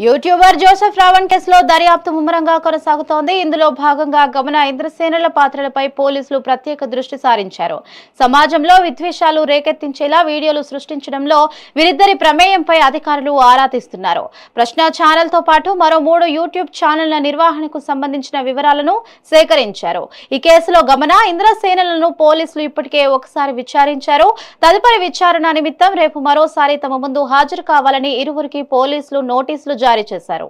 YouTuber Joseph Raavan కేసులో దర్యాప్తు ముమ్మరంగా కొనసాగుతోంది. ఇందులో భాగంగా గమన ఇంద్రసేనల పాత్రలపై పోలీసులు ప్రత్యేక దృష్టి సారించారు. సమాజంలో విద్వేషాలు రేకెత్తించేలా వీడియోలు సృష్టించడంలో వీరిద్దరి ప్రమేయంపై అధికారులు ఆరా తీస్తున్నారు. ప్రశ్న ఛానల్ తో పాటు మరో 3 యూట్యూబ్ ఛానళ్ల నిర్వహణకు సంబంధించిన వివరాలను సేకరించారు. ఈ కేసులో గమన ఇంద్రసేనలను పోలీసులు ఇప్పటికే ఒకసారి విచారించారు. తదుపరి విచారణ నిమిత్తం రేపు మరోసారి తమ ముందు హాజరు కావాలని ఇరువురికి పోలీసులు నోటీసులు జారీ చేశారు.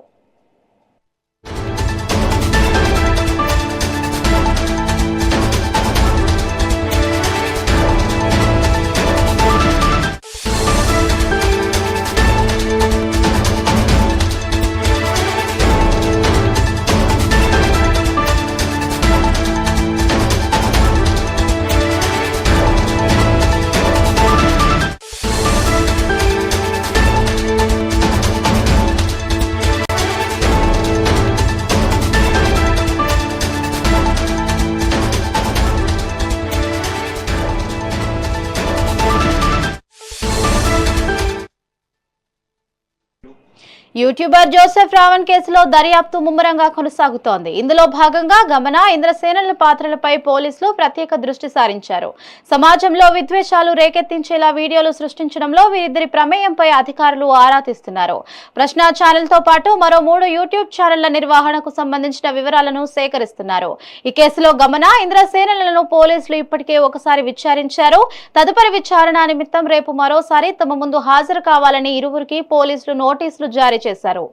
యూట్యూబర్ జోసెఫ్ రావణ్ కేసులో దర్యాప్తు ముమ్మరంగా కొనసాగుతోంది. ఇందులో భాగంగా గమన ఇంద్రసేనల పాత్రలపై పోలీసులు ప్రత్యేక దృష్టి సారించారు. సమాజంలో విద్వేషాలు రేకెత్తించేలా వీడియోలు సృష్టించడంలో వీరిద్దరి ప్రమేయంపై అధికారులు ఆరా తీస్తున్నారు. ప్రశ్న ఛానల్ తో పాటు మరో 3 యూట్యూబ్ ఛానళ్ల నిర్వహణకు సంబంధించిన వివరాలను సేకరిస్తున్నారు. ఈ కేసులో గమన ఇంద్రసేనలను పోలీసులు ఇప్పటికే ఒకసారి విచారించారు. తదుపరి విచారణ నిమిత్తం రేపు మరోసారి తమ ముందు హాజరు కావాలని ఇరువురికి పోలీసులు నోటీసులు జారీ చేశారు.